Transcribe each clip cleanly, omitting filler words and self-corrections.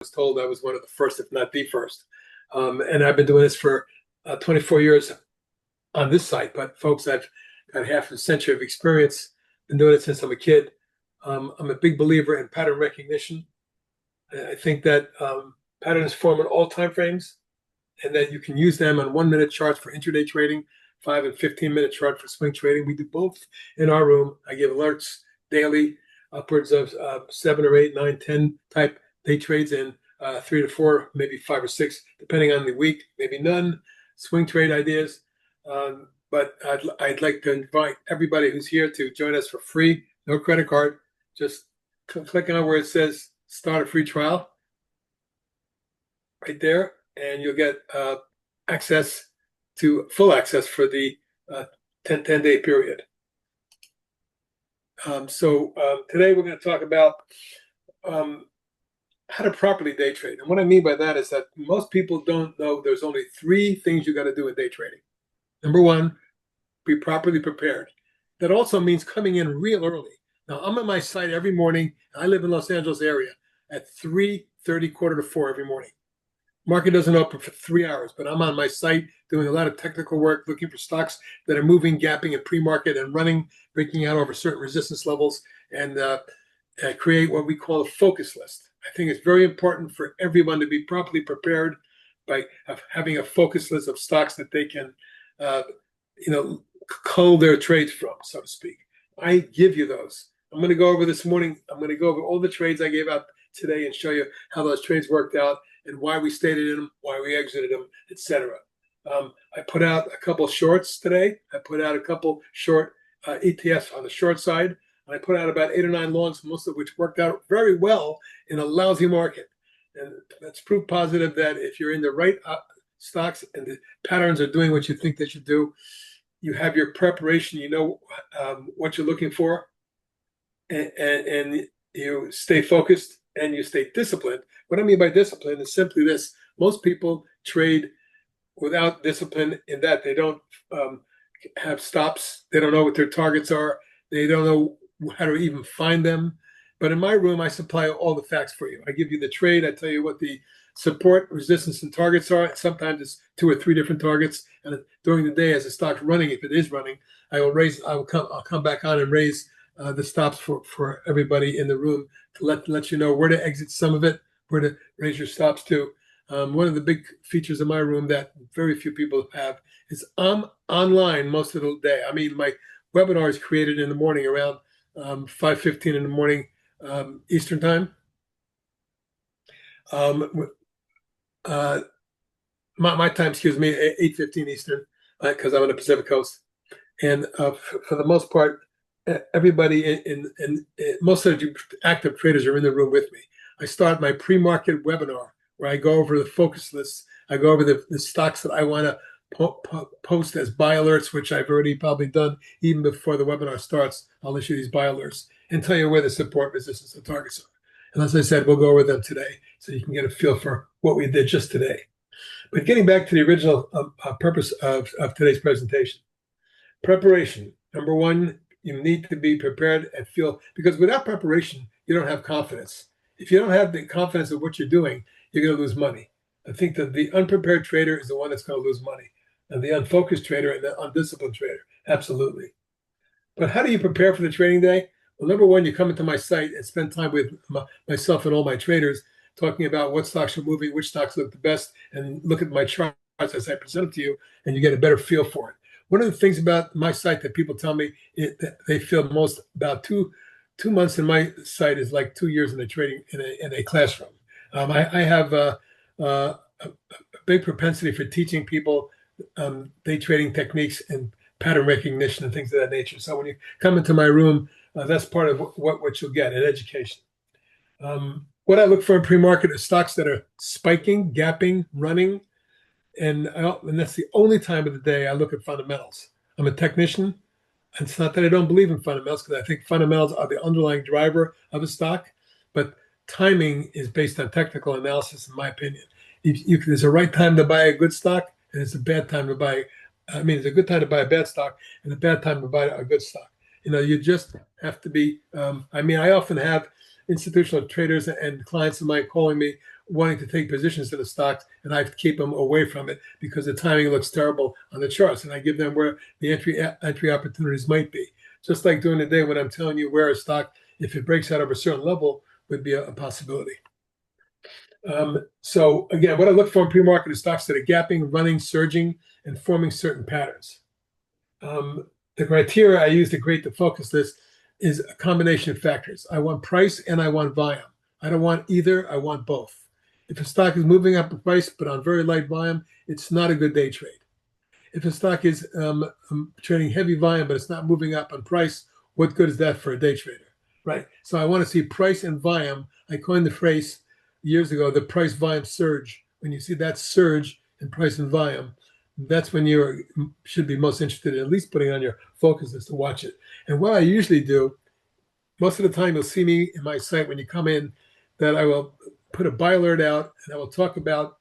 was told I was one of the first, if not the first. And I've been doing this for 24 years on this site. But folks, I've got half a century of experience. Been doing it since I'm a kid. I'm a big believer in pattern recognition. I think that patterns form in all time frames, and that you can use them on 1 minute charts for intraday trading, 5 and 15-minute chart for swing trading. We do both in our room. I give alerts daily, upwards of 7 or 8, 9, 10 type day trades in 3 to 4, maybe 5 or 6, depending on the week, maybe none, swing trade ideas. But I'd like to invite everybody who's here to join us for free, no credit card. Just click on where it says start a free trial right there, and you'll get access to full access for the 10-day period. So today we're going to talk about how to properly day trade. And what I mean by that is that most people don't know there's only 3 things you got to do in day trading. Number 1, be properly prepared. That also means coming in real early. Now, I'm at my site every morning. I live in Los Angeles area at 3:30, quarter to 4 every morning. Market doesn't open for 3 hours, but I'm on my site doing a lot of technical work, looking for stocks that are moving, gapping in pre-market and running, breaking out over certain resistance levels, and create what we call a focus list. I think it's very important for everyone to be properly prepared by having a focus list of stocks that they can, cull their trades from, so to speak. I give you those. I'm going to go over this morning. I'm going to go over all the trades I gave out today and show you how those trades worked out and why we stayed in them, why we exited them, etc. I put out a couple shorts today. I put out a couple short ETFs on the short side. And I put out about 8 or 9 longs, most of which worked out very well in a lousy market. And that's proof positive that if you're in the right stocks and the patterns are doing what you think they should do, you have your preparation, you know what you're looking for, and you stay focused and you stay disciplined. What I mean by discipline is simply this. Most people trade without discipline in that they don't have stops. They don't know what their targets are. They don't know how to even find them. But in my room, I supply all the facts for you. I give you the trade. I tell you what the support, resistance, and targets are. Sometimes it's 2 or 3 different targets. And during the day, as the stock's running, if it is running, I'll come back on and raise the stops for everybody in the room to let you know where to exit some of it, where to raise your stops to. One of the big features of my room that very few people have is I'm online most of the day. I mean, my webinar is created in the morning around 5:15 in the morning Eastern time. My time, 8:15 Eastern, because I'm on the Pacific Coast. And for the most part, everybody in most of the active traders are in the room with me. I start my pre-market webinar where I go over the focus lists. I go over the stocks that I want to post as buy alerts, which I've already probably done even before the webinar starts. I'll issue these buy alerts and tell you where the support, resistance, and targets are. And as I said, we'll go over them today so you can get a feel for what we did just today. But getting back to the original purpose of today's presentation, preparation. Number 1, you need to be prepared and feel, because without preparation, you don't have confidence. If you don't have the confidence of what you're doing, you're going to lose money. I think that the unprepared trader is the one that's going to lose money, and the unfocused trader and the undisciplined trader, absolutely. But how do you prepare for the trading day? Well, number 1, you come into my site and spend time with myself and all my traders talking about what stocks are moving, which stocks look the best, and look at my charts as I present them to you, and you get a better feel for it. One of the things about my site that people tell me that they feel most about 2 months in my site is like 2 years in a trading in a classroom. I have a big propensity for teaching people day trading techniques and pattern recognition and things of that nature. So when you come into my room, that's part of what you'll get, an education. What I look for in pre-market is stocks that are spiking, gapping, running, and that's the only time of the day I look at fundamentals. I'm a technician. It's not that I don't believe in fundamentals, because I think fundamentals are the underlying driver of a stock, but timing is based on technical analysis, in my opinion. There's a right time to buy a good stock, and it's a bad time to buy. It's a good time to buy a bad stock and a bad time to buy a good stock. You just have to be. I often have institutional traders and clients of mine calling me wanting to take positions in the stocks, and I keep them away from it because the timing looks terrible on the charts, and I give them where the entry opportunities might be. Just like during the day when I'm telling you where a stock, if it breaks out of a certain level, would be a possibility. So again, what I look for in pre-market is stocks that are gapping, running, surging, and forming certain patterns. The criteria I use to create the focus list is a combination of factors. I want price and I want volume. I don't want either, I want both. If a stock is moving up in price but on very light volume, it's not a good day trade. If a stock is trading heavy volume but it's not moving up on price, what good is that for a day trader, right? So I want to see price and volume. I coined the phrase years ago, the price volume surge. When you see that surge in price and volume, that's when you should be most interested in at least putting on your focus list to watch it. And what I usually do, most of the time you'll see me in my site when you come in, that I will put a buy alert out and I will talk about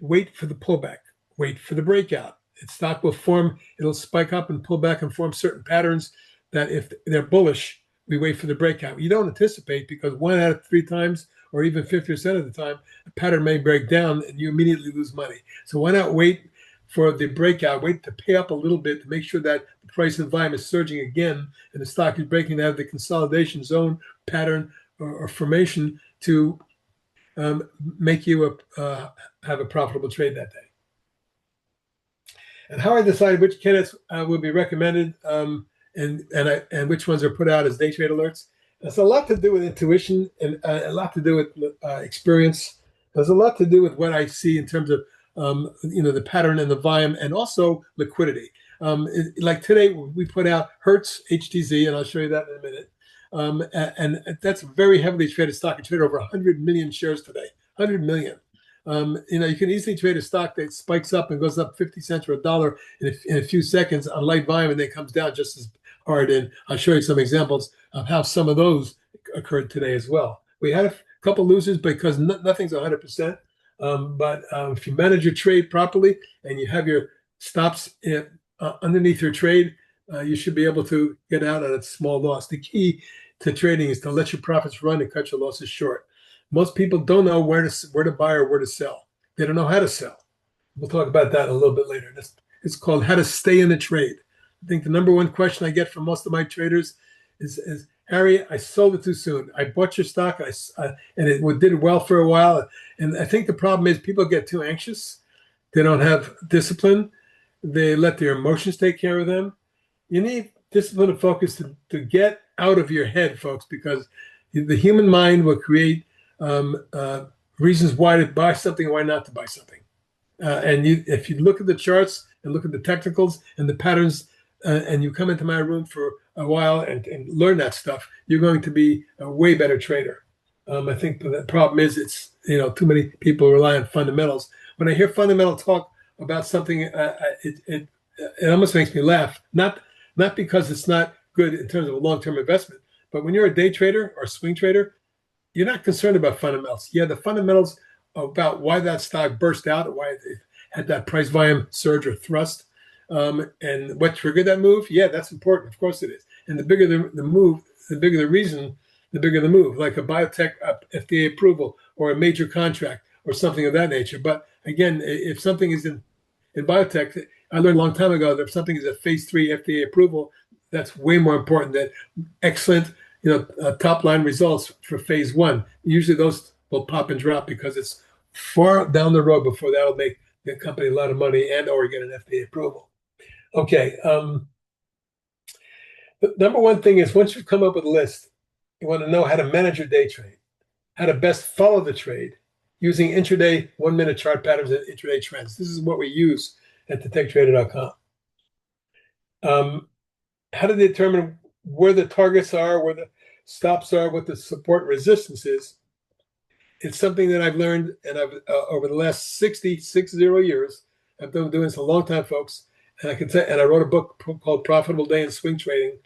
wait for the pullback, wait for the breakout. Its stock will form, it'll spike up and pull back and form certain patterns that if they're bullish, we wait for the breakout. You don't anticipate because 1 out of 3 times or even 50% of the time, a pattern may break down and you immediately lose money. So why not wait for the breakout, wait to pay up a little bit to make sure that the price and volume is surging again and the stock is breaking out of the consolidation zone pattern or formation to make you have a profitable trade that day. And how I decide which candidates will be recommended and which ones are put out as day trade alerts. It's a lot to do with intuition and a lot to do with experience. There's a lot to do with what I see in terms of the pattern and the volume, and also liquidity. Like today, we put out Hertz HTZ, and I'll show you that in a minute. And that's a very heavily traded stock. It traded over 100 million shares today. 100 million. You can easily trade a stock that spikes up and goes up 50 cents or $1 in a few seconds on light volume, and then comes down just as hard. And I'll show you some examples of how some of those occurred today as well. We had a couple losers because nothing's 100%. But if you manage your trade properly and you have your stops underneath your trade, you should be able to get out at a small loss. The key to trading is to let your profits run and cut your losses short. Most people don't know where to buy or where to sell. They don't know how to sell. We'll talk about that a little bit later. It's called how to stay in the trade. I think the number one question I get from most of my traders is Harry, I sold it too soon. I bought your stock and it did well for a while. And I think the problem is people get too anxious. They don't have discipline. They let their emotions take care of them. You need discipline and focus to get out of your head, folks, because the human mind will create reasons why to buy something and why not to buy something. If you look at the charts and look at the technicals and the patterns, and you come into my room for a while and learn that stuff, you're going to be a way better trader. I think the problem is it's too many people rely on fundamentals. When I hear fundamental talk about something, it almost makes me laugh. Not because it's not good in terms of a long-term investment, but when you're a day trader or swing trader, you're not concerned about fundamentals. Yeah, the fundamentals about why that stock burst out, or why it had that price volume surge or thrust, and what triggered that move. Yeah, that's important. Of course it is. And the bigger the move, the bigger the reason, the bigger the move, like a biotech FDA approval or a major contract or something of that nature. But again, if something is in biotech, I learned a long time ago that if something is a phase 3 FDA approval, that's way more important than excellent top line results for phase 1. Usually those will pop and drop because it's far down the road before that'll make the company a lot of money and or get an FDA approval. Okay. The number one thing is once you've come up with a list, you want to know how to manage your day trade, how to best follow the trade using intraday 1-minute chart patterns and intraday trends. This is what we use at TheTechTrader.com. How to determine where the targets are, where the stops are, what the support resistance is. It's something that I've learned, and I've over the last 60 years. I've been doing this a long time, folks. And I wrote a book called Profitable Day in Swing Trading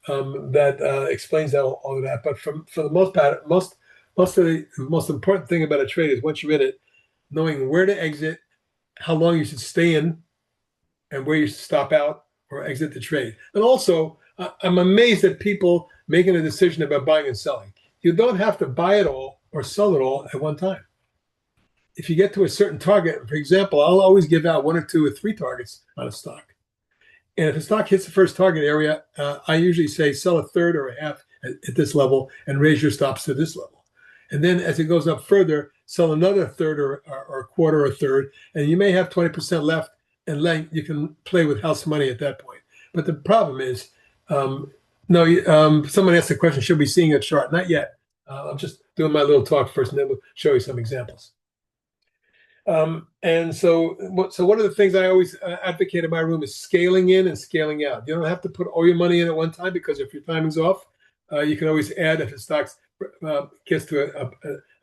that explains all of that. But for the most part, the most important thing about a trade is once you're in it, knowing where to exit, how long you should stay in, and where you should stop out or exit the trade. And also, I'm amazed at people making a decision about buying and selling. You don't have to buy it all or sell it all at one time. if you get to a certain target, for example, I'll always give out 1 or 2 or 3 targets on a stock. And if a stock hits the first target area, I usually say sell a third or a half at this level and raise your stops to this level. And then as it goes up further, sell another third or a quarter or a third. And you may have 20% left, and you can play with house money at that point. But the problem is, someone asked the question, should we be seeing a chart? Not yet. I'm just doing my little talk first, and then we'll show you some examples. And so one of the things I always advocate in my room is scaling in and scaling out. You don't have to put all your money in at one time, because if your timing's off, you can always add if the stock gets to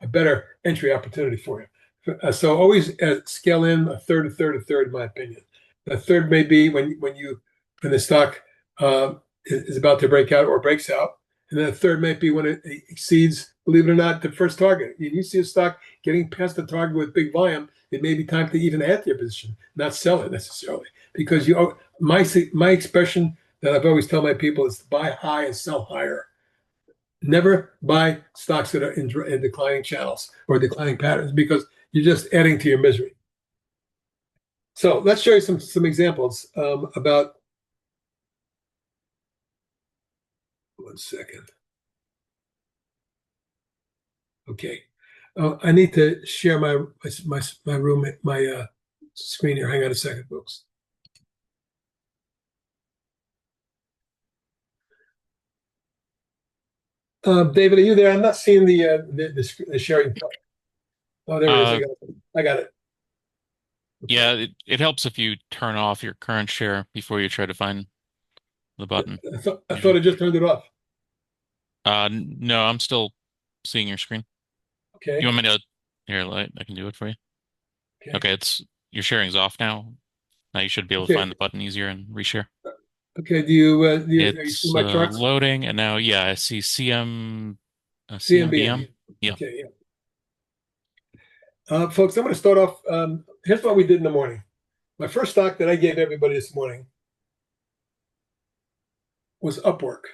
a better entry opportunity for you. So always scale in a third, in my opinion. A third may be when the stock is about to break out or breaks out. And then a third might be when it exceeds, believe it or not, the first target. And you see a stock getting past the target with big volume, it may be time to even add to your position, not sell it necessarily. Because my expression that I've always tell my people is to buy high and sell higher. Never buy stocks that are in declining channels or declining patterns, because you're just adding to your misery. So let's show you some examples about. One second. Okay, I need to share my room, my screen here. Hang on a second, folks. David, are you there? I'm not seeing the sharing. Oh, there it is. I got it. Okay. Yeah, it helps if you turn off your current share before you try to find the button. I thought I just turned it off. No, I'm still seeing your screen. Okay. You want me to? Here, I can do it for you. Okay, your sharing's off now. Now you should be able to find the button easier and reshare. Okay. Are you It's seeing my charts? loading, and now I see CMBM. Yeah. Okay. Yeah. Folks, I'm going to start off. Here's what we did in the morning. My first stock that I gave everybody this morning was Upwork,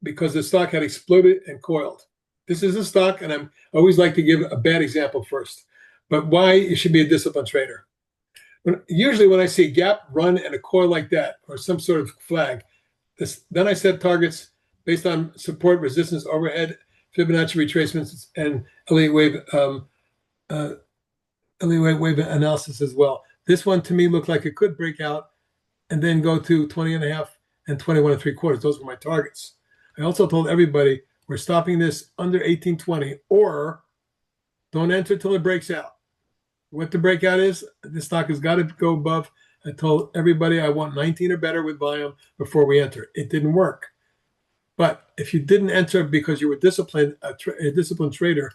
because the stock had exploded and coiled. This is a stock, and I always like to give a bad example first, but why you should be a disciplined trader. Usually when I see a gap, run, and a coil like that, or some sort of flag, then I set targets based on support, resistance, overhead, Fibonacci retracements, and Elliott wave analysis as well. This one to me looked like it could break out and then go to 20.5 and 21.75. Those were my targets. I also told everybody we're stopping this under 1820, or don't enter till it breaks out. What the breakout is, the stock has got to go above. I told everybody I want 19 or better with volume before we enter. It didn't work. But if you didn't enter because you were disciplined, a disciplined trader,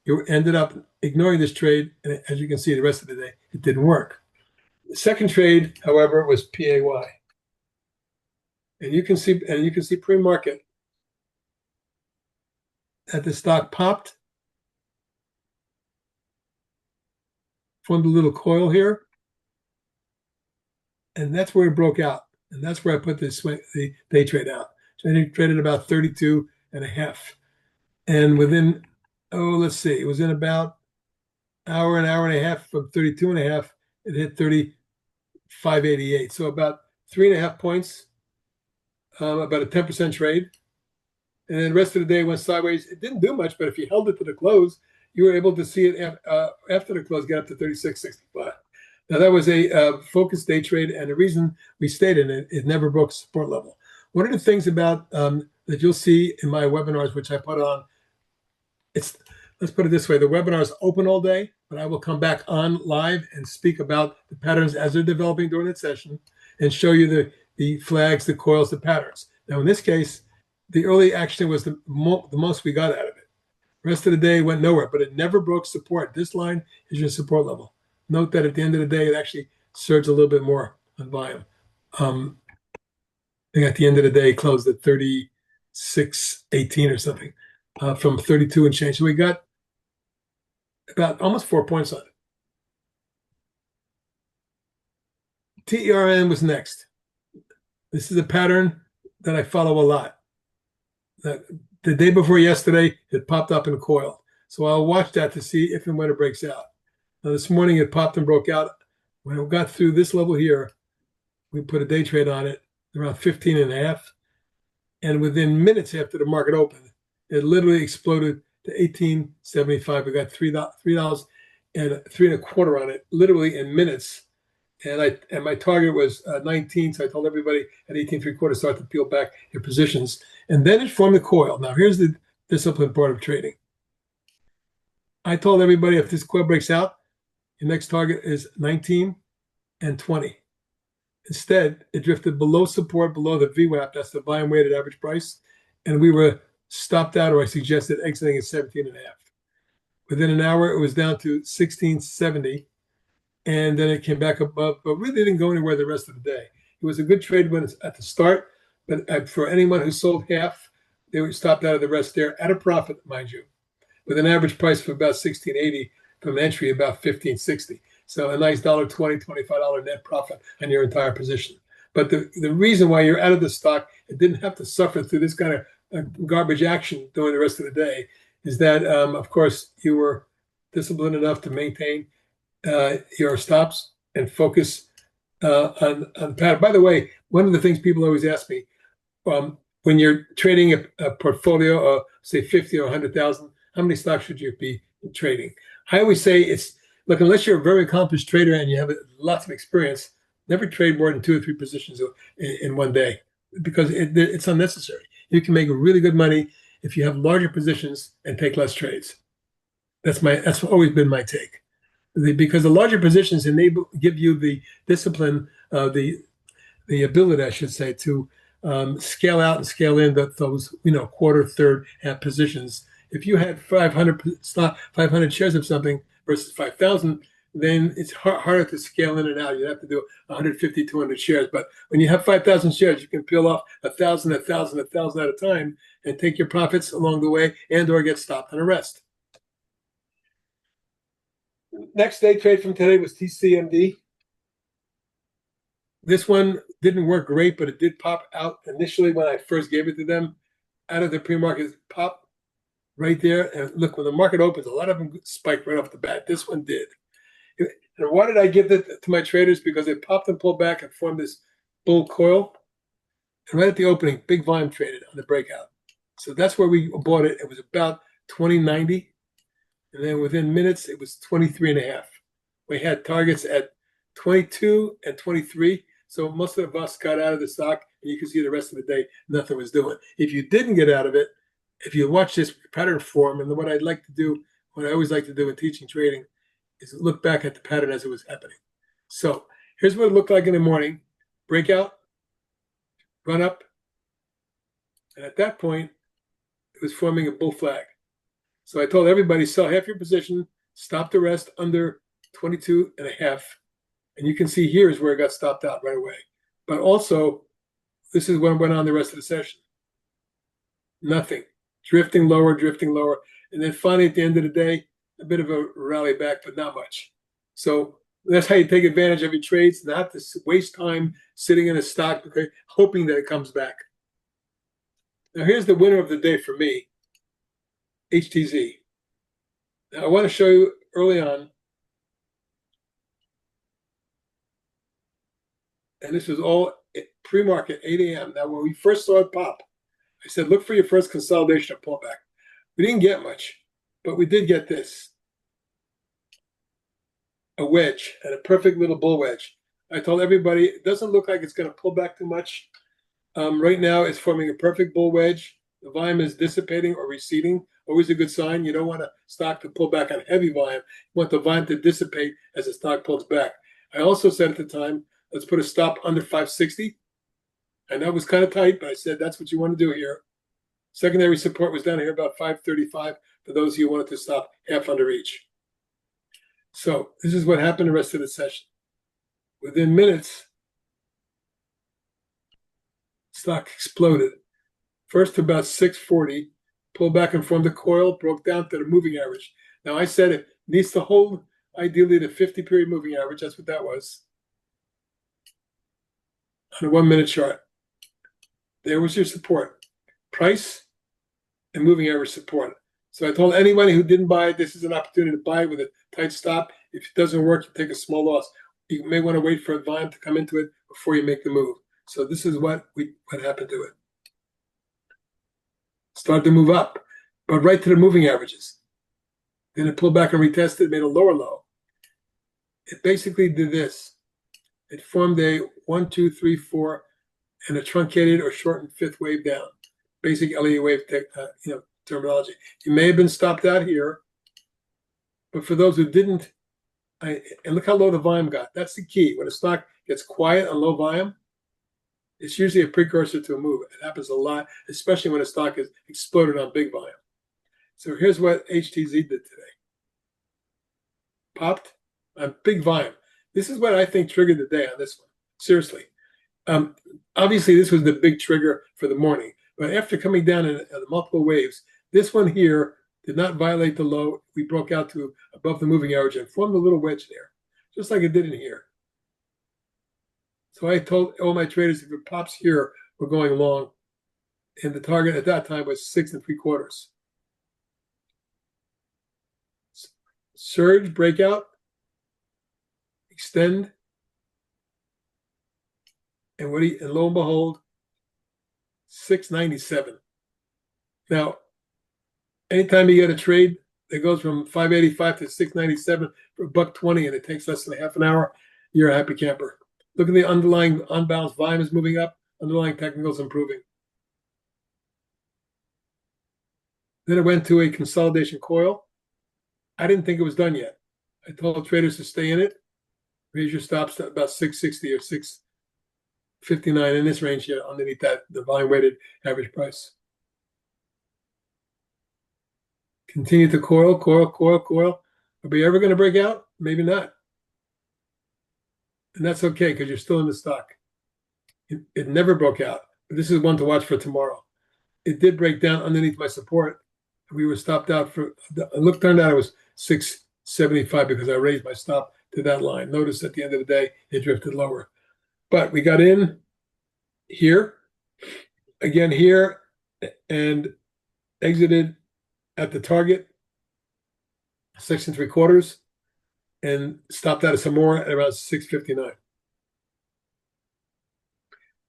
you ended up ignoring this trade. And as you can see, the rest of the day, it didn't work. The second trade, however, was PAY. And you can see pre-market that the stock popped, formed a little coil here, and that's where it broke out. And that's where I put the day trade out. So I traded about 32.5. And within, let's see, it was in about an hour and a half from 32.5, it hit 35.88. So about 3.5 points, about a 10% trade. And then the rest of the day went sideways. It didn't do much, but if you held it to the close, you were able to see it after the close get up to 36.65. Now, that was a focused day trade, and the reason we stayed in it, it never broke support level. One of the things about that you'll see in my webinars, which I put on, let's put it this way, the webinar is open all day, but I will come back on live and speak about the patterns as they're developing during that session and show you the flags, the coils, the patterns. Now, in this case, the early action was the most we got out of it. The rest of the day went nowhere, but it never broke support. This line is your support level. Note that at the end of the day, it actually surged a little bit more on volume. I think at the end of the day, it closed at 36.18 or something from 32 and change. So we got about almost 4 points on it. TERN was next. This is a pattern that I follow a lot. The day before yesterday, it popped up in a coil. So I'll watch that to see if and when it breaks out. Now, this morning it popped and broke out. When it got through this level here, we put a day trade on it around 15 and a half. And within minutes after the market opened, it literally exploded to 18.75. We got $3 and 3.25 on it, literally in minutes. And my target was 19, so I told everybody at 18.75 start to peel back your positions. And then it formed a coil. Now here's the disciplined part of trading. I told everybody if this coil breaks out, your next target is 19 and 20. Instead, it drifted below support, below the VWAP, that's the volume weighted average price, and we were stopped out, or I suggested exiting at 17 and a half. Within an hour, it was down to 16.70, and then it came back above, but really didn't go anywhere the rest of the day. It was a good trade when it's at the start, but for anyone who sold half, they were stopped out of the rest there at a profit, mind you, with an average price of about 16.80 from entry, about 15.60. So a nice $1.20, $25 net profit on your entire position. But the reason why you're out of the stock, it didn't have to suffer through this kind of garbage action during the rest of the day, is that, of course, you were disciplined enough to maintain your stops and focus on the pattern. By the way, one of the things people always ask me, when you're trading a portfolio of, say, 50 or 100,000, how many stocks should you be trading? I always say look, unless you're a very accomplished trader and you have lots of experience, never trade more than 2 or 3 positions in one day, because it's unnecessary. You can make really good money if you have larger positions and take less trades. That's always been my take, because the larger positions give you the discipline, the ability, I should say, to scale out and scale in those quarter, third, half positions. If you had 500 shares of something versus 5,000, then it's harder to scale in and out. You have to do 150, 200 shares. But when you have 5,000 shares, you can peel off 1,000, 1,000, 1,000 at a time and take your profits along the way and/or get stopped on a rest. Next day trade from today was TCMD. This one didn't work great, but it did pop out initially when I first gave it to them out of the pre-market pop right there. And look, when the market opens, a lot of them spiked right off the bat. This one did. And why did I give it to my traders? Because it popped and pulled back and formed this bull coil. And right at the opening, big volume traded on the breakout. So that's where we bought it. It was about 20.90. And then within minutes, it was 23.5. We had targets at 22 and 23. So most of us got out of the stock, and you can see the rest of the day, nothing was doing. If you didn't get out of it, if you watch this pattern form, and what I always like to do in teaching trading is look back at the pattern as it was happening. So here's what it looked like in the morning. Breakout, run up. And at that point, it was forming a bull flag. So I told everybody, sell half your position, stop the rest under 22.5. And you can see here is where it got stopped out right away. But also, this is what went on the rest of the session. Nothing. Drifting lower. And then finally, at the end of the day, a bit of a rally back, but not much. So that's how you take advantage of your trades, not to waste time sitting in a stock, hoping that it comes back. Now, here's the winner of the day for me, HTZ. Now, I want to show you early on, and this was all pre-market, 8 a.m. Now, when we first saw it pop, I said, look for your first consolidation or pullback. We didn't get much, but we did get this. A wedge, and a perfect little bull wedge. I told everybody, it doesn't look like it's going to pull back too much. Right now, it's forming a perfect bull wedge. The volume is dissipating or receding. Always a good sign. You don't want a stock to pull back on heavy volume. You want the volume to dissipate as the stock pulls back. I also said at the time, let's put a stop under 560. I know it was kind of tight, but I said that's what you want to do here. Secondary support was down here about 535 for those of you who wanted to stop half under each. So this is what happened the rest of the session. Within minutes, stock exploded. First to about 640, pulled back and formed a coil, broke down to the moving average. Now I said it needs to hold ideally the 50-period moving average. That's what that was. On a 1-minute chart. There was your support. Price and moving average support. So I told anybody who didn't buy it, this is an opportunity to buy it with a tight stop. If it doesn't work, you take a small loss. You may want to wait for a volume to come into it before you make the move. So this is what happened to it. Started to move up, but right to the moving averages. Then it pulled back and retested, made a lower low. It basically did this. It formed a 1, 2, 3, 4, and a truncated or shortened fifth wave down. Basic LE wave terminology. You may have been stopped out here, but for those who didn't, and look how low the volume got. That's the key. When a stock gets quiet on low volume, it's usually a precursor to a move. It happens a lot, especially when a stock is exploded on big volume. So here's what HTZ did today. Popped on big volume. This is what I think triggered the day on this one. Seriously. Obviously, this was the big trigger for the morning. But after coming down in multiple waves, this one here did not violate the low. We broke out to above the moving average and formed a little wedge there, just like it did in here. So I told all my traders, if it pops here, we're going long. And the target at that time was 6 3/4. Surge, breakout, extend, and lo and behold, 697. Now, anytime you get a trade that goes from 585 to 697 for $1.20 and it takes less than half an hour, you're a happy camper. Look at the underlying unbalanced volume is moving up, underlying technicals improving. Then it went to a consolidation coil. I didn't think it was done yet. I told traders to stay in it. Raise your stops to about 660 or 659 in this range here, underneath that, the volume weighted average price. Continue to coil. Are we ever going to break out? Maybe not. And that's okay because you're still in the stock. It never broke out, but this is one to watch for tomorrow. It did break down underneath my support. We were stopped out for, turned out it was 675 because I raised my stop to that line. Notice at the end of the day, it drifted lower. But we got in here, again here, and exited at the target, 6 3/4, and stopped out some more at around 659.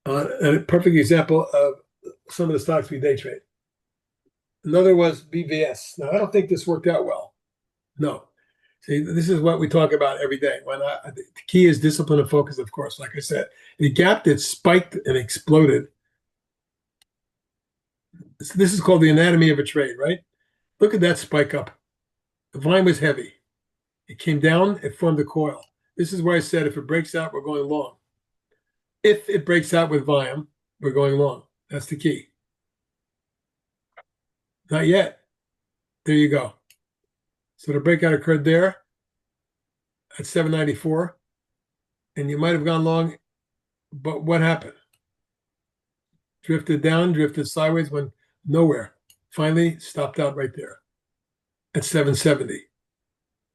And a perfect example of some of the stocks we day trade. Another was BVS. Now, I don't think this worked out well. No. See, this is what we talk about every day. The key is discipline and focus, of course, like I said. The gap that spiked and exploded. This is called the anatomy of a trade, right? Look at that spike up. The volume was heavy. It came down, it formed a coil. This is where I said if it breaks out, we're going long. If it breaks out with volume, we're going long. That's the key. Not yet. There you go. So the breakout occurred there at 794. And you might have gone long, but what happened? Drifted down, drifted sideways, went nowhere. Finally, stopped out right there at 770.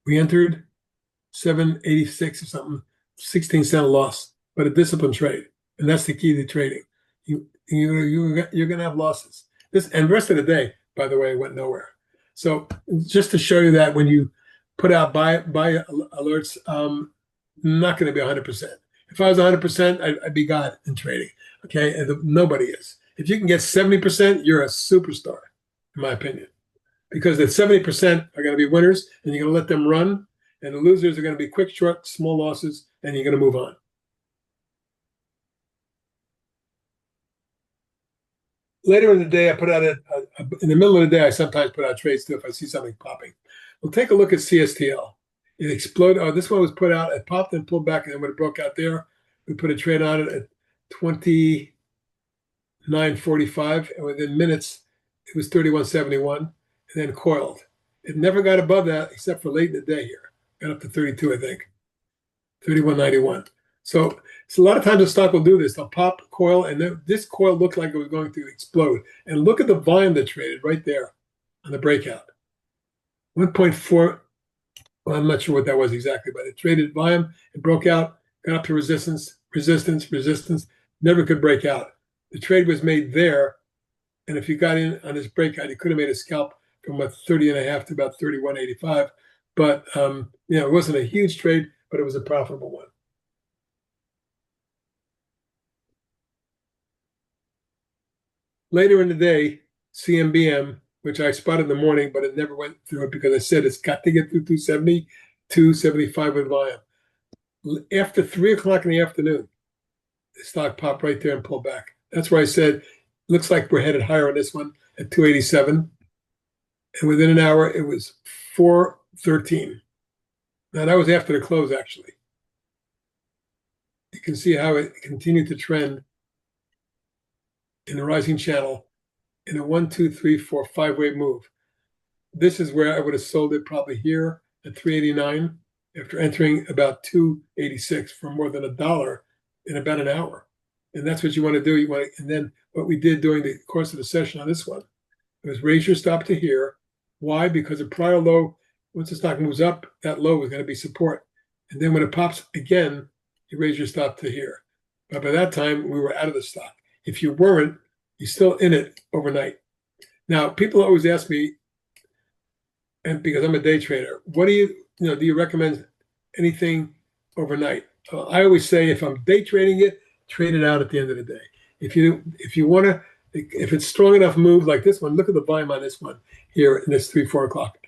We entered 786 or something, 16-cent loss, but a disciplined trade. And that's the key to trading. You're going to have losses. And the rest of the day, by the way, went nowhere. So just to show you that when you put out buy alerts, not going to be 100%. If I was 100%, I'd be God in trading. Okay, and nobody is. If you can get 70%, you're a superstar, in my opinion, because the 70% are going to be winners, and you're going to let them run, and the losers are going to be quick, short, small losses, and you're going to move on. Later in the day, I put out in the middle of the day, I sometimes put out trades too if I see something popping. We'll take a look at CSTL. It exploded. Oh, this one was put out. It popped and pulled back, and then when it broke out there, we put a trade on it at 29.45, and within minutes, it was 31.71, and then coiled. It never got above that except for late in the day here. Got up to 32, I think, 31.91. So a lot of times the stock will do this. They'll pop, coil, and then this coil looked like it was going to explode. And look at the volume that traded right there on the breakout. 1.4, well, I'm not sure what that was exactly, but it traded volume, it broke out, got up to resistance, never could break out. The trade was made there, and if you got in on this breakout, you could have made a scalp from about 30.5 to about 31.85, but it wasn't a huge trade, but it was a profitable one. Later in the day, CMBM, which I spotted in the morning, but it never went through it because I said it's got to get through 270, 275 with volume. After 3 o'clock in the afternoon, the stock popped right there and pulled back. That's why I said, looks like we're headed higher on this one at 287. And within an hour, it was 413. Now, that was after the close, actually. You can see how it continued to trend in the rising channel in a 1, 2, 3, 4, 5-way move. This is where I would have sold it probably here at 389 after entering about 286 for more than $1 in about an hour. And that's what you want to do. And then what we did during the course of the session on this one was raise your stop to here. Why? Because a prior low, once the stock moves up, that low is going to be support. And then when it pops again, you raise your stop to here. But by that time, we were out of the stock. If you weren't, you're still in it overnight. Now, people always ask me, and because I'm a day trader, what do you recommend anything overnight? I always say if I'm day trading it, trade it out at the end of the day. If you want to, if it's strong enough move like this one, look at the volume on this one here in this 3, 4 o'clock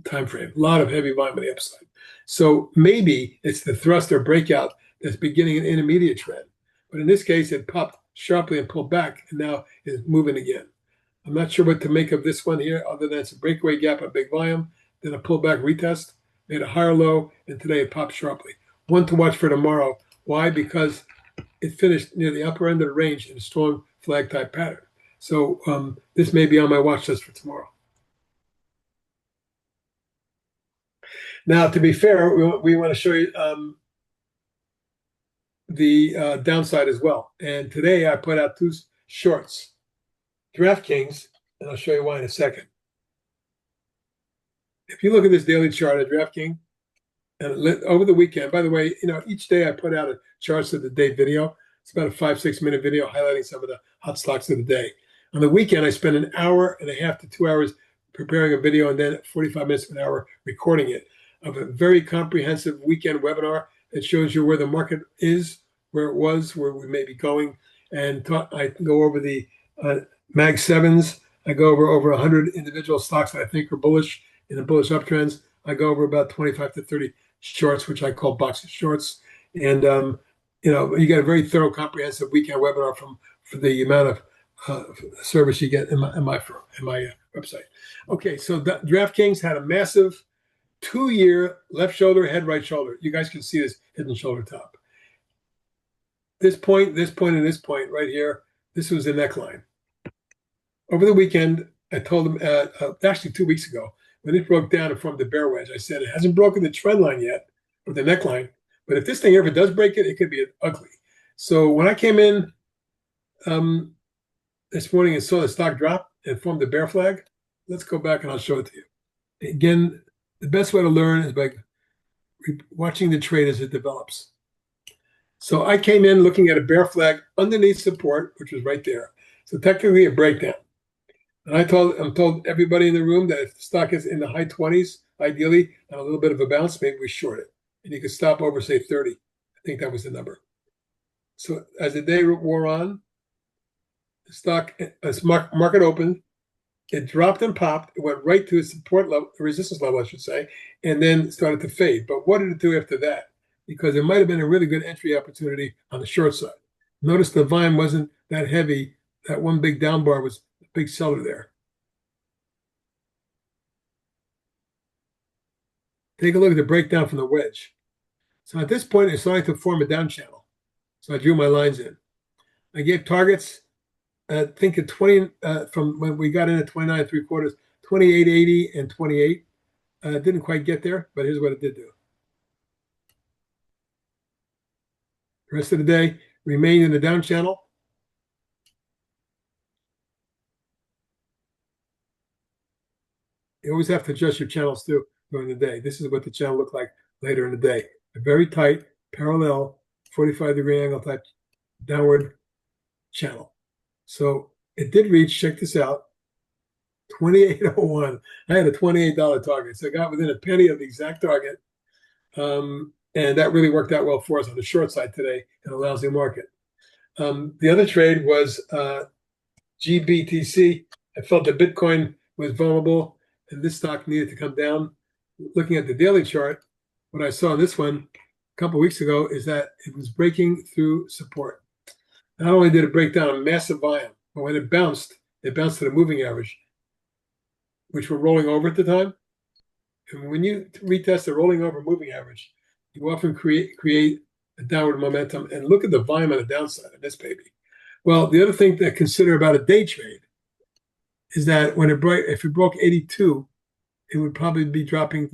time frame. A lot of heavy volume on the upside. So maybe it's the thrust or breakout that's beginning an intermediate trend. But in this case, it popped sharply and pulled back, and now is moving again. I'm not sure what to make of this one here, other than it's a breakaway gap at big volume, then a pullback retest, made a higher low, and today it popped sharply. One to watch for tomorrow. Why? Because it finished near the upper end of the range in a strong flag type pattern. So this may be on my watch list for tomorrow. Now, to be fair, we want to show you the downside as well. And today I put out 2 shorts. DraftKings, and I'll show you why in a second. If you look at this daily chart at DraftKings, and over the weekend, by the way, each day I put out a charts of the day video. It's about a 5-6 minute video highlighting some of the hot stocks of the day. On the weekend, I spent an hour and a half to 2 hours preparing a video, and then 45 minutes to an hour recording it, of a very comprehensive weekend webinar that shows you where the market is, where it was, where we may be going. And I go over the Mag 7s. I go over 100 individual stocks that I think are bullish in the bullish uptrends. I go over about 25 to 30 shorts, which I call box of shorts. And, you get a very thorough, comprehensive weekend webinar for the amount of service you get in my website. Okay, so DraftKings had a massive 2-year left shoulder, head, right shoulder. You guys can see this hidden shoulder top. This point, and this point right here, this was the neckline. Over the weekend, I told them, actually 2 weeks ago, when it broke down and formed the bear wedge, I said it hasn't broken the trend line yet, or the neckline, but if this thing ever does break it, it could be ugly. So when I came in this morning and saw the stock drop and formed the bear flag, let's go back and I'll show it to you. Again, the best way to learn is by watching the trade as it develops. So I came in looking at a bear flag underneath support, which was right there. So technically a breakdown. And I'm told everybody in the room that if the stock is in the high 20s, ideally, and a little bit of a bounce, maybe we short it. And you could stop over, say, 30. I think that was the number. So as the day wore on, the stock, as market opened, it dropped and popped. It went right to its support level, resistance level, I should say, and then started to fade. But what did it do after that? Because it might have been a really good entry opportunity on the short side. Notice the volume wasn't that heavy. That one big down bar was a big seller there. Take a look at the breakdown from the wedge. So at this point, it's starting to form a down channel. So I drew my lines in. I gave targets, I think at 20, from when we got in at 29 3/4, 28.80 and 28. Didn't quite get there, but here's what it did do. The rest of the day remained in the down channel. You always have to adjust your channels too during the day. This is what the channel looked like later in the day. A very tight, parallel, 45-degree angle type downward channel. So it did reach, check this out, 28.01. I had a $28 target, so I got within a penny of the exact target. And that really worked out well for us on the short side today in a lousy market. The other trade was GBTC. I felt that Bitcoin was vulnerable and this stock needed to come down. Looking at the daily chart, what I saw in this one a couple of weeks ago is that it was breaking through support. Not only did it break down a massive volume, but when it bounced to the moving average, which were rolling over at the time. And when you retest the rolling over moving average, you often create a downward momentum. And look at the volume on the downside of this baby. Well, the other thing to consider about a day trade is that when if it broke 82, it would probably be dropping,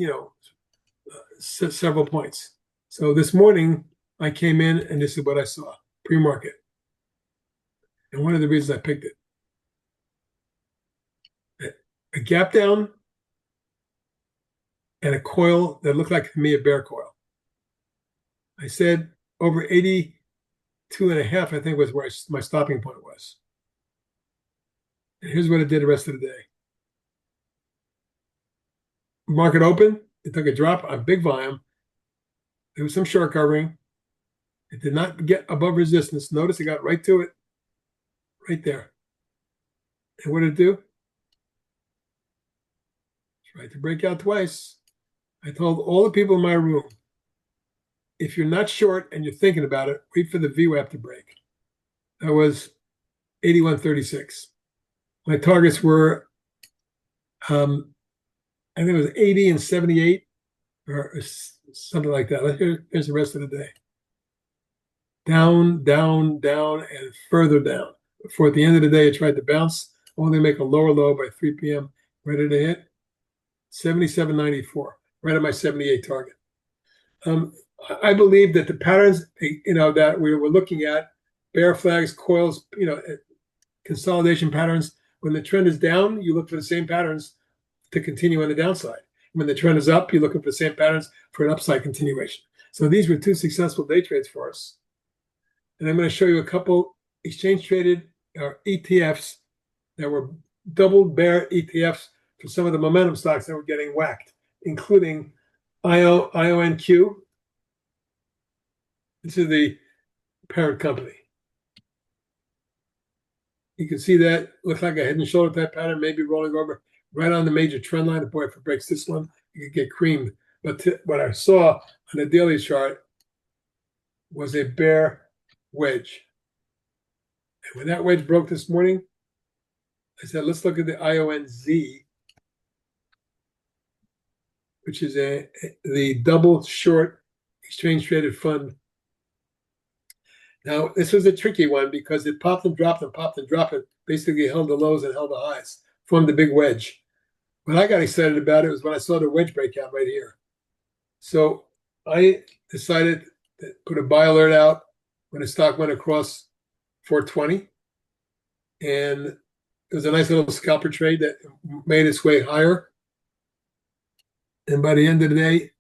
several points. So this morning I came in and this is what I saw pre-market. And one of the reasons I picked it, a gap down and a coil that looked like to me a bear coil. I said over 82.5, I think was where my stopping point was. And here's what it did the rest of the day. Market open, it took a drop on big volume. There was some short covering. It did not get above resistance. Notice it got right to it, right there. And what did it do? Tried to break out twice. I told all the people in my room, if you're not short and you're thinking about it, wait for the VWAP to break. That was 81.36. My targets were, I think it was 80 and 78 or something like that. Here's the rest of the day. Down, down, down, and further down. Before at the end of the day, it tried to bounce, only make a lower low by 3 p.m. Ready to hit 77.94, right at my 78 target. I believe that the patterns, that we were looking at, bear flags, coils, consolidation patterns. When the trend is down, you look for the same patterns to continue on the downside. When the trend is up, you're looking for the same patterns for an upside continuation. So these were two successful day trades for us. And I'm going to show you a couple exchange traded ETFs that were double bear ETFs for some of the momentum stocks that were getting whacked, including IONQ. This is the parent company. You can see that looks like a head and shoulder type pattern, maybe rolling over right on the major trend line. Boy, if it breaks this one, you could get creamed. But what I saw on the daily chart was a bear wedge. And when that wedge broke this morning, I said, let's look at the IONZ, which is the double short exchange traded fund. Now, this was a tricky one because it popped and dropped and popped and dropped. It basically held the lows and held the highs, formed a big wedge. What I got excited about it was when I saw the wedge breakout right here. So I decided to put a buy alert out when the stock went across 420. And it was a nice little scalper trade that made its way higher. And by the end of the day,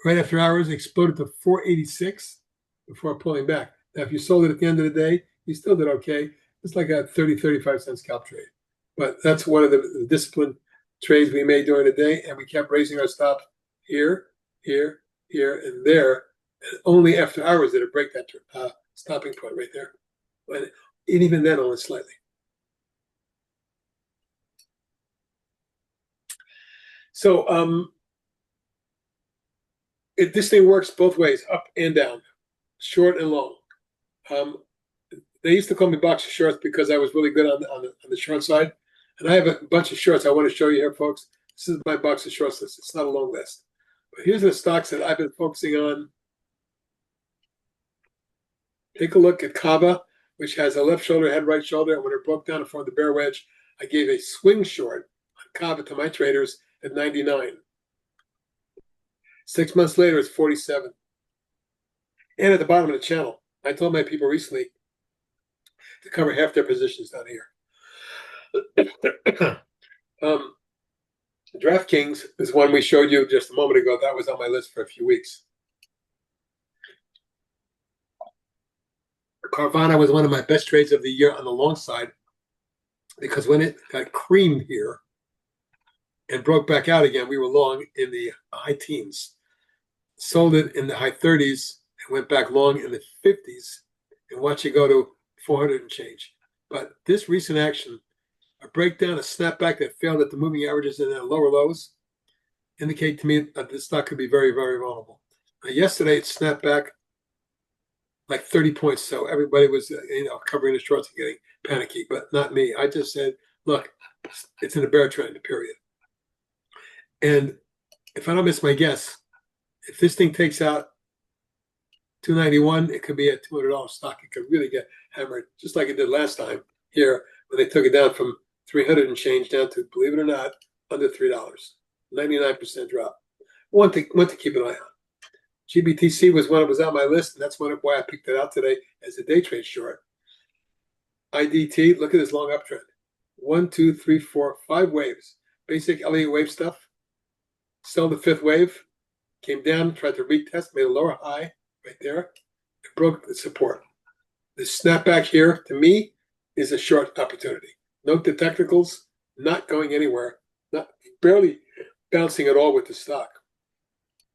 right after hours, it exploded to 486 before pulling back. Now, if you sold it at the end of the day, you still did okay. It's like a 30, 35 cent scalp trade. But that's one of the disciplined trades we made during the day, and we kept raising our stops here, here, here, and there. And only after hours did it break that stopping point right there. And even then, only slightly. So this thing works both ways, up and down, short and long. They used to call me box of shorts because I was really good on the short side. And I have a bunch of shorts I want to show you here, folks. This is my box of shorts list. It's not a long list. But here's the stocks that I've been focusing on. Take a look at Kava, which has a left shoulder, head, right shoulder. And when it broke down and formed the bear wedge, I gave a swing short on Kava to my traders at 99. 6 months later, it's 47. And at the bottom of the channel, I told my people recently to cover half their positions down here. DraftKings is one we showed you just a moment ago. That was on my list for a few weeks. Carvana was one of my best trades of the year on the long side because when it got creamed here, and broke back out again. We were long in the high teens, sold it in the high 30s, and went back long in the 50s, and watch it go to 400 and change. But this recent action, a breakdown, a snapback that failed at the moving averages and then lower lows, indicate to me that this stock could be very, very vulnerable. Yesterday, it snapped back like 30 points. So everybody was, covering the shorts and getting panicky, but not me. I just said, look, it's in a bear trend, period. And if I don't miss my guess, if this thing takes out 291, it could be a $200 stock. It could really get hammered, just like it did last time here when they took it down from 300 and change down to, believe it or not, under $3. 99% drop. One to keep an eye on. GBTC was one that was on my list, and that's why I picked it out today as a day trade short. IDT, look at this long uptrend. 1, 2, 3, 4, 5 waves. Basic Elliott wave stuff. Sell the fifth wave. Came down, tried to retest, made a lower high right there. It broke the support. The snapback here, to me, is a short opportunity. Note the technicals, not going anywhere, barely bouncing at all with the stock.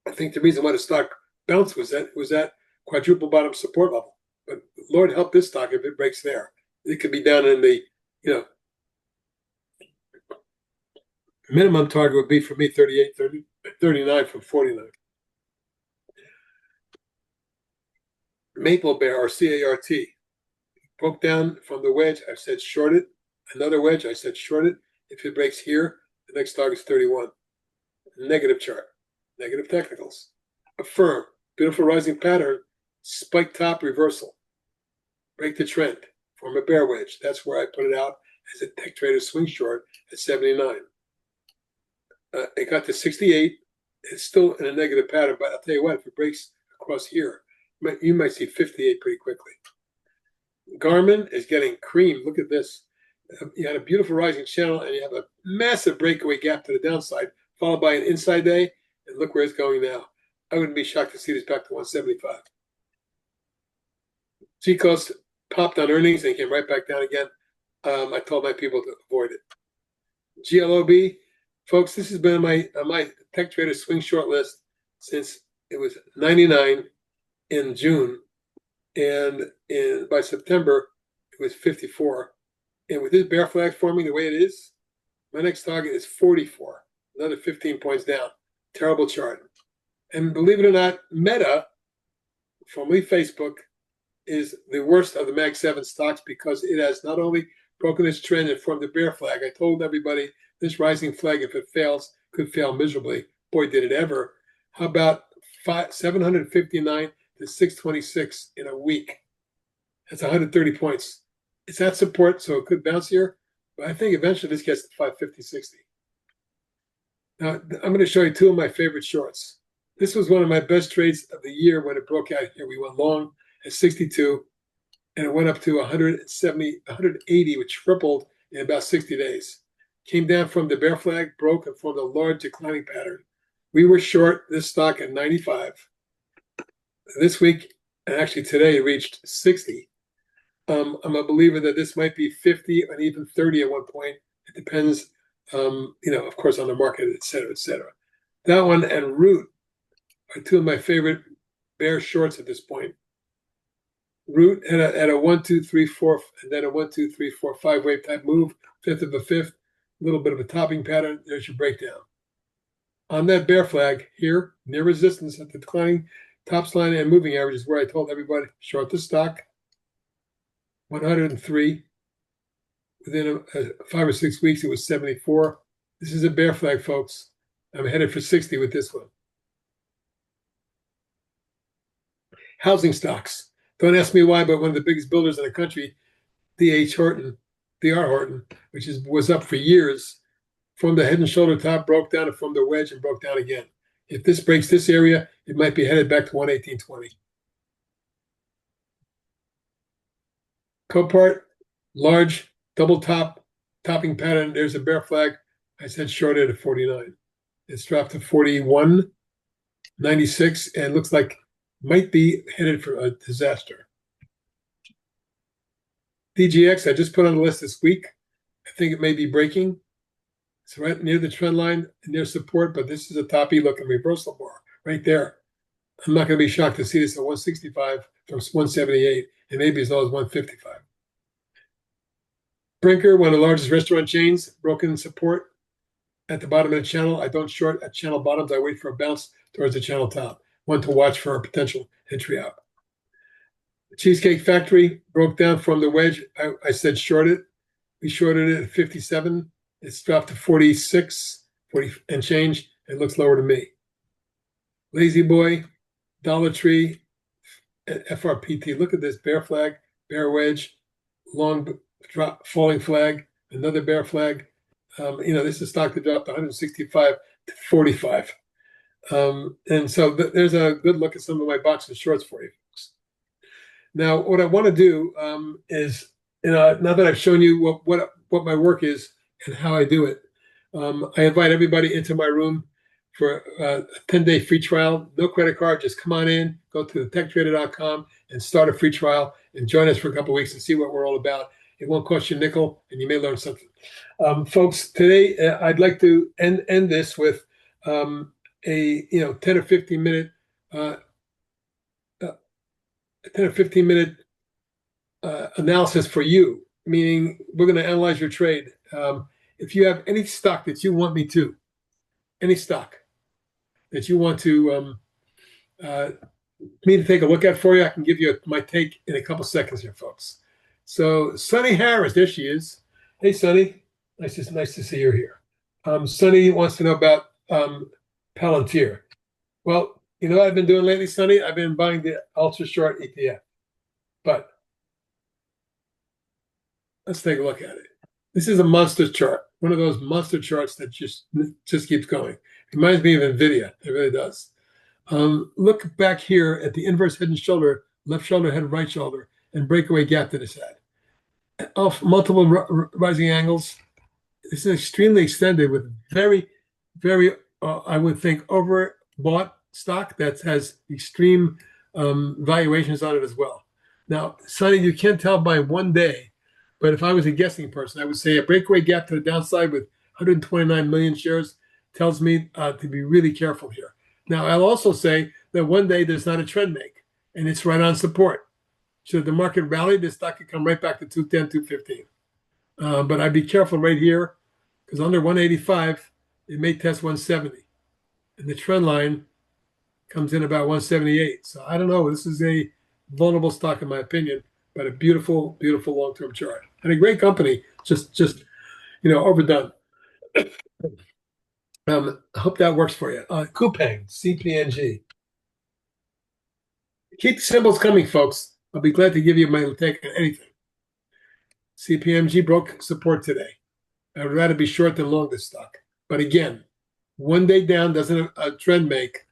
I think the reason why the stock bounced was that quadruple bottom support level. But Lord help this stock if it breaks there. It could be down in the, minimum target would be for me 38, 30, 39 from 49. Maple Bear, or CART, broke down from the wedge. I said short it. Another wedge, I said short it. If it breaks here, the next target is 31. Negative chart, negative technicals. Affirm, beautiful rising pattern, spike top reversal. Break the trend, form a bear wedge. That's where I put it out as a tech trader swing short at 79. It got to 68. It's still in a negative pattern, but I'll tell you what, if it breaks across here, you might see 58 pretty quickly. Garmin is getting creamed. Look at this. You had a beautiful rising channel, and you have a massive breakaway gap to the downside, followed by an inside day, and look where it's going now. I wouldn't be shocked to see this back to 175. Seacoast popped on earnings and came right back down again. I told my people to avoid it. GLOB, folks, this has been on my tech trader swing short list since it was 99 in June, and by September it was 54. And with this bear flag forming the way it is, my next target is 44, another 15 points down. Terrible chart. And believe it or not, Meta, formerly Facebook, is the worst of the Mag 7 stocks because it has not only broken its trend and formed a bear flag. I told everybody this rising flag, if it fails, could fail miserably. Boy, did it ever. How about 759 to 626 in a week? That's 130 points. It's at support, so it could bounce here, but I think eventually this gets to 550, 60. Now, I'm going to show you two of my favorite shorts. This was one of my best trades of the year when it broke out here. We went long at 62, and it went up to 170, 180, which tripled in about 60 days. Came down from the bear flag, broke, and formed a large declining pattern. We were short this stock at 95. This week, and actually today, it reached 60. I'm a believer that this might be 50 and even 30 at one point. It depends, of course, on the market, et cetera, et cetera. That one and Root are two of my favorite bear shorts at this point. Root had a 1, 2, 3, 4, and then a 1, 2, 3, 4, 5 wave type move, fifth of a fifth, a little bit of a topping pattern. There's your breakdown. On that bear flag here, near resistance at the declining tops line and moving average is where I told everybody short the stock. 103. Within 5 or 6 weeks, it was 74. This is a bear flag, folks. I'm headed for 60 with this one. Housing stocks. Don't ask me why, but one of the biggest builders in the country, D.R. Horton, which was up for years, formed a head and shoulder top, broke down, and formed a wedge and broke down again. If this breaks this area, it might be headed back to 118.20. Copart, large, double topping pattern. There's a bear flag. I said short it at 49. It's dropped to 41.96 and looks like might be headed for a disaster. DGX, I just put on the list this week. I think it may be breaking. It's right near the trend line, near support, but this is a toppy looking reversal bar right there. I'm not going to be shocked to see this at 165 from 178 and maybe as low as 155. Brinker, one of the largest restaurant chains, broken support at the bottom of the channel. I don't short at channel bottoms. I wait for a bounce towards the channel top. One to watch for a potential entry out. The Cheesecake Factory broke down from the wedge. I said short it. We shorted it at 57. It's dropped to 46, 40 and change. It looks lower to me. Lazy Boy, Dollar Tree, FRPT. Look at this bear flag, bear wedge, long drop, falling flag, another bear flag. This is stock that dropped 165 to 45. And so there's a good look at some of my boxes of shorts for you folks. Now, what I want to do is, now that I've shown you what my work is and how I do it, I invite everybody into my room for a 10-day free trial. No credit card. Just come on in, go to the TradeOutLoud.com and start a free trial and join us for a couple of weeks and see what we're all about. It won't cost you a nickel, and you may learn something. Folks, today I'd like to end this with a 10 or 15 minute 10 or 15 minute analysis for you, meaning we're going to analyze your trade. If you have any stock that you want me to, any stock that you want to me to take a look at for you, I can give you my take in a couple seconds here, folks. So Sunny Harris, there she is. Hey, Sunny, nice to see you here. Sunny wants to know about Palantir. Well, you know what I've been doing lately, Sunny? I've been buying the ultra short ETF. But let's take a look at it. This is a monster chart, one of those monster charts that just keeps going. It reminds me of NVIDIA. It really does. Look back here at the inverse head and shoulder, left shoulder, head, right shoulder, and breakaway gap that it's had. Off multiple rising angles. This is extremely extended with very, very, I would think, overbought stock that has extreme valuations on it as well. Now, Sonny, you can't tell by one day, but if I was a guessing person, I would say a breakaway gap to the downside with 129 million shares tells me to be really careful here. Now, I'll also say that one day there's not a trend make, and it's right on support. Should the market rally, this stock could come right back to 210, 215. But I'd be careful right here because under 185, it may test 170. And the trend line comes in about 178. So I don't know. This is a vulnerable stock in my opinion, but a beautiful, beautiful long-term chart. And a great company, just overdone. I hope that works for you. Coupang, CPNG. Keep the symbols coming, folks. I'll be glad to give you my take on anything. CPMG broke support today. I would rather be short than long this stock. But again, one day down doesn't a trend make.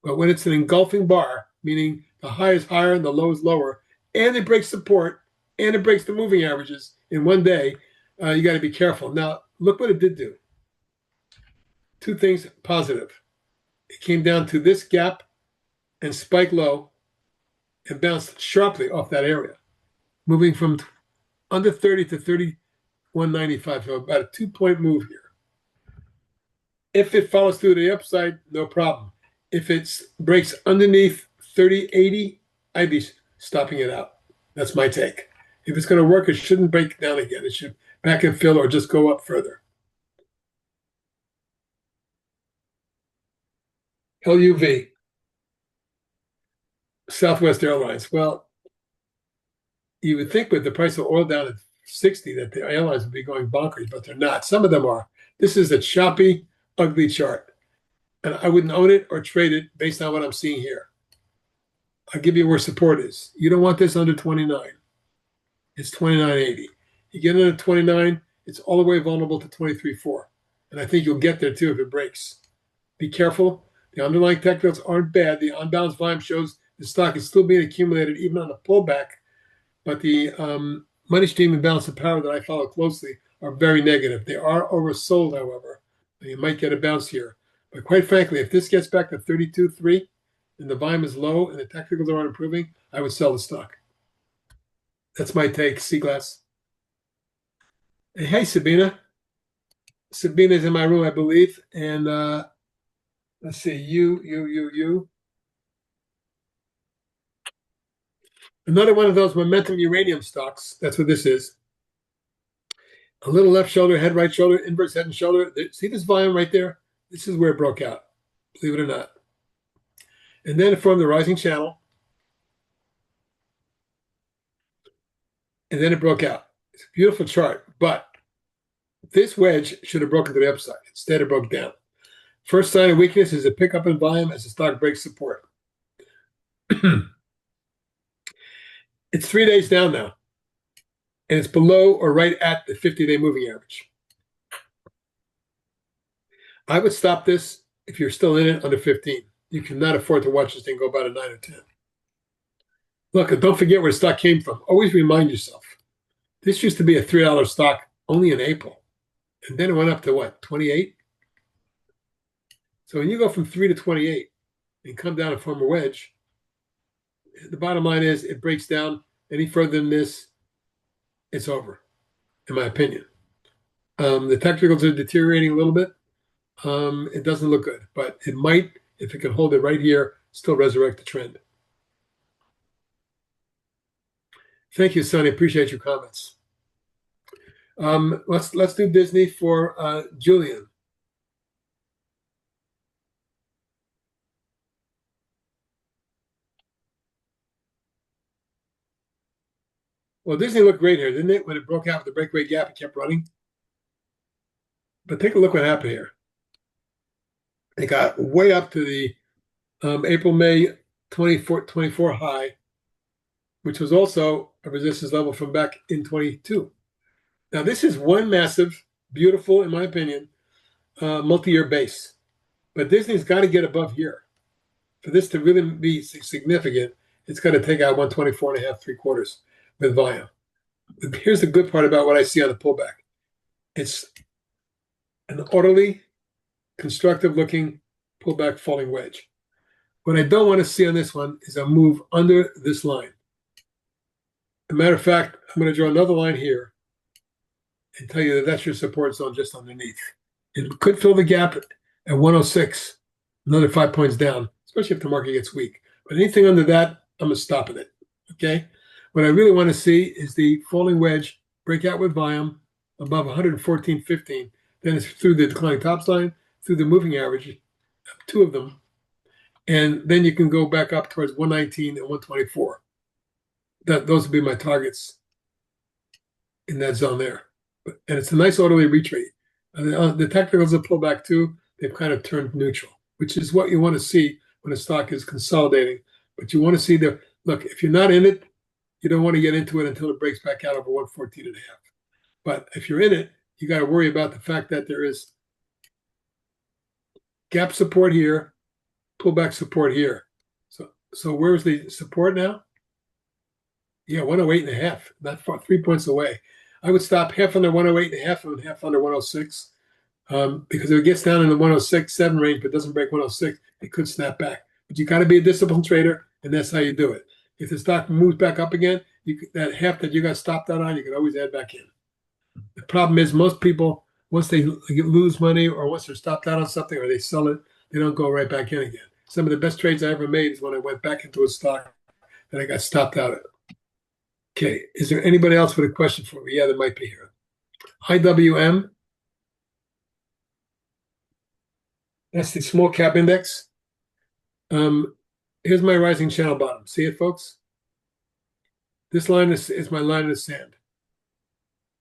But when it's an engulfing bar, meaning the high is higher and the low is lower, and it breaks support, and it breaks the moving averages in one day, you got to be careful. Now, look what it did do. Two things positive. It came down to this gap and spike low and bounced sharply off that area, moving from under 30 to 31.95, so about a 2-point move here. If it follows through to the upside, no problem. If it breaks underneath 30.80, I'd be stopping it out. That's my take. If it's going to work, it shouldn't break down again. It should back and fill or just go up further. LUV, Southwest Airlines. Well, you would think with the price of oil down at 60 that the airlines would be going bonkers, but they're not. Some of them are. This is a choppy, ugly chart. And I wouldn't own it or trade it based on what I'm seeing here. I'll give you where support is. You don't want this under 29. It's 29.80. You get it at 29, it's all the way vulnerable to 23.4. And I think you'll get there too if it breaks. Be careful. The underlying technicals aren't bad. The unbalanced volume shows the stock is still being accumulated even on a pullback. But the money stream and balance of power that I follow closely are very negative. They are oversold, however. You might get a bounce here. But quite frankly, if this gets back to 32.3 and the volume is low and the technicals aren't improving, I would sell the stock. That's my take, Seaglass. Hey, Sabina. Sabina's in my room, I believe. And let's see, you. Another one of those momentum uranium stocks. That's what this is. A little left shoulder, head right shoulder, inverse head and shoulder. See this volume right there? This is where it broke out, believe it or not. And then it formed the rising channel. And then it broke out. It's a beautiful chart, but this wedge should have broken to the upside. Instead, it broke down. First sign of weakness is a pickup in volume as the stock breaks support. It's 3 days down now, and it's below or right at the 50-day moving average. I would stop this if you're still in it under 15. You cannot afford to watch this thing go about a 9 or 10. Look, don't forget where the stock came from. Always remind yourself. This used to be a $3 stock only in April. And then it went up to what, 28? So when you go from 3 to 28 and come down and form a wedge, the bottom line is it breaks down any further than this, it's over, in my opinion. The technicals are deteriorating a little bit. It doesn't look good, but it might, if it can hold it right here, still resurrect the trend. Thank you, Sonny. Appreciate your comments. Let's do Disney for Julian. Well, Disney looked great here, didn't it? When it broke out with the breakaway gap, it kept running. But take a look what happened here. It got way up to the April-May 24 high, which was also a resistance level from back in 22. Now, this is one massive, beautiful, in my opinion, multi-year base. But Disney's got to get above here. For this to really be significant, it's got to take out 124 and a half, 3/4 with volume. But here's the good part about what I see on the pullback. It's an orderly, constructive-looking pullback falling wedge. What I don't want to see on this one is a move under this line. As a matter of fact, I'm going to draw another line here and tell you that that's your support zone just underneath. It could fill the gap at 106, another 5 points down, especially if the market gets weak. But anything under that, I'm going to stop at it, okay? What I really want to see is the falling wedge break out with volume above 114.15. Then it's through the declining tops line, through the moving average, two of them, and then you can go back up towards 119 and 124. Those would be my targets in that zone there. And it's a nice orderly retreat. The technicals have pulled back too. They've kind of turned neutral, which is what you want to see when a stock is consolidating. But you want to see look, if you're not in it, you don't want to get into it until it breaks back out over 114 and a half. But if you're in it, you got to worry about the fact that there is gap support here, pullback support here. So where's the support now? Yeah, 108 and a half, not far, 3 points away. I would stop half under 108 and a half and half under 106 because if it gets down in the 106.7 range but doesn't break 106, it could snap back. But you got to be a disciplined trader, and that's how you do it. If the stock moves back up again, that half that you got stopped out on, you can always add back in. The problem is most people, once they lose money or once they're stopped out on something or they sell it, they don't go right back in again. Some of the best trades I ever made is when I went back into a stock that I got stopped out at. Okay, is there anybody else with a question for me? Yeah, there might be here. IWM. That's the small cap index. Here's my rising channel bottom. See it, folks? This line is my line in the sand.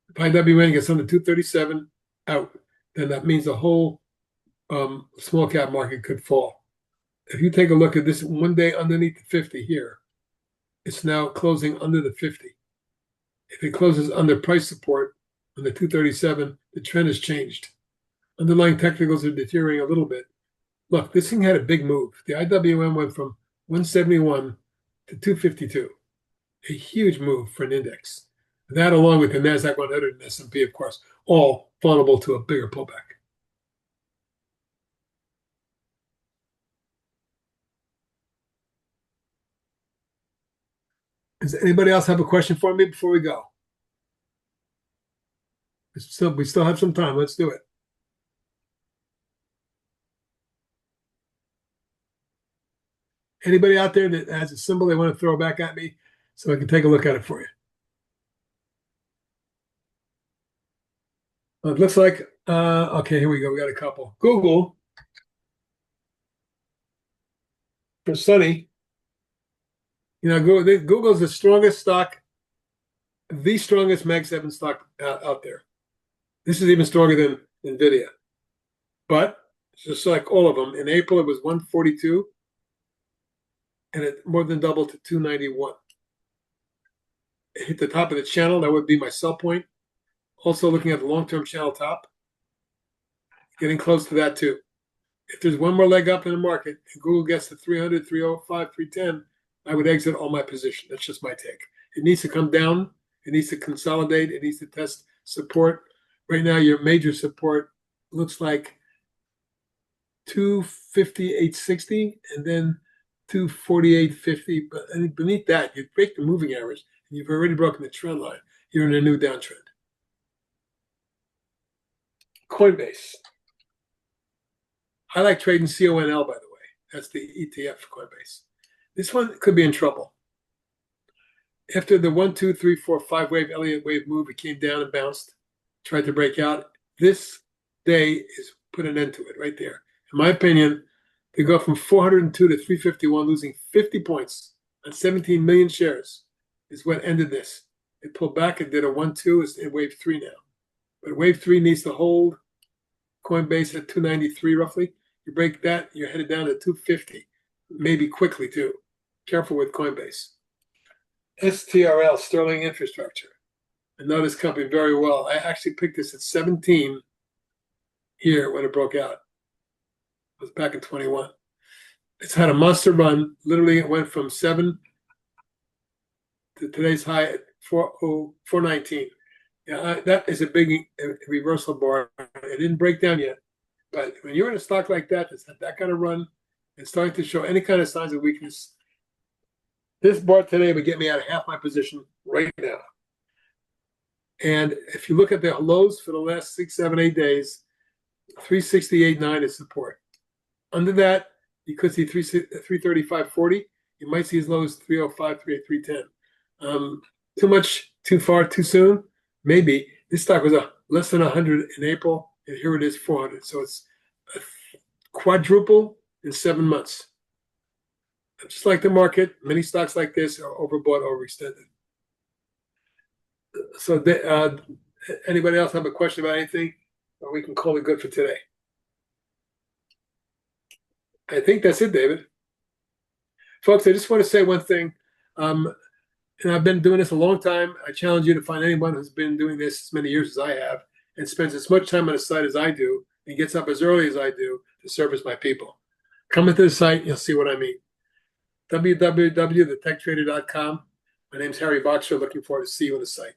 If IWM gets under 237 out, then that means the whole small cap market could fall. If you take a look at this one day underneath the 50 here, it's now closing under the 50. If it closes under price support on the 237, the trend has changed. Underlying technicals are deteriorating a little bit. Look, this thing had a big move. The IWM went from 171 to 252. A huge move for an index. That along with the NASDAQ 100 and S&P, of course, all vulnerable to a bigger pullback. Does anybody else have a question for me before we go? We still have some time. Let's do it. Anybody out there that has a symbol they want to throw back at me so I can take a look at it for you? It looks like, okay, here we go. We got a couple. Google for Sunny. Google's the strongest stock, the strongest Mag 7 stock out there. This is even stronger than NVIDIA. But just like all of them, in April it was 142, and it more than doubled to 291. It hit the top of the channel. That would be my sell point. Also looking at the long-term channel top, getting close to that too. If there's one more leg up in the market and Google gets to 300, 305, 310, I would exit all my position. That's just my take. It needs to come down. It needs to consolidate. It needs to test support. Right now, your major support looks like 258.60 and then 248.50. But beneath that, you break the moving average and you've already broken the trend line. You're in a new downtrend. Coinbase. I like trading CONL, by the way. That's the ETF for Coinbase. This one could be in trouble. After the 1, 2, 3, 4, 5 wave Elliott wave move, it came down and bounced, tried to break out. This day is put an end to it right there. In my opinion, they go from 402 to 351, losing 50 points on 17 million shares is what ended this. It pulled back and did a 1, 2. It's in wave 3 now. But wave 3 needs to hold Coinbase at 293 roughly. You break that, you're headed down to 250, maybe quickly too. Careful with Coinbase. STRL, Sterling Infrastructure. I know this company very well. I actually picked this at 17 here when it broke out. It was back in 21. It's had a monster run. Literally, it went from 7 to today's high at 419. Yeah, that is a big reversal bar. It didn't break down yet. But when you're in a stock like that, that's had that kind of run and starting to show any kind of signs of weakness, this bar today would get me out of half my position right now. And if you look at the lows for the last 6, 7, 8 days, 368.9 is support. Under that, you could see 335.40. You might see as low as 305, 310. Too much, too far, too soon? Maybe. This stock was less than 100 in April, and here it is 400. So it's a quadruple in 7 months. Just like the market, many stocks like this are overbought, overextended. So anybody else have a question about anything? Or we can call it good for today. I think that's it, David. Folks, I just want to say one thing. And I've been doing this a long time. I challenge you to find anyone who's been doing this as many years as I have and spends as much time on the site as I do and gets up as early as I do to service my people. Come into the site, you'll see what I mean. www.thetechtrader.com. My name's Harry Boxer. Looking forward to see you on the site.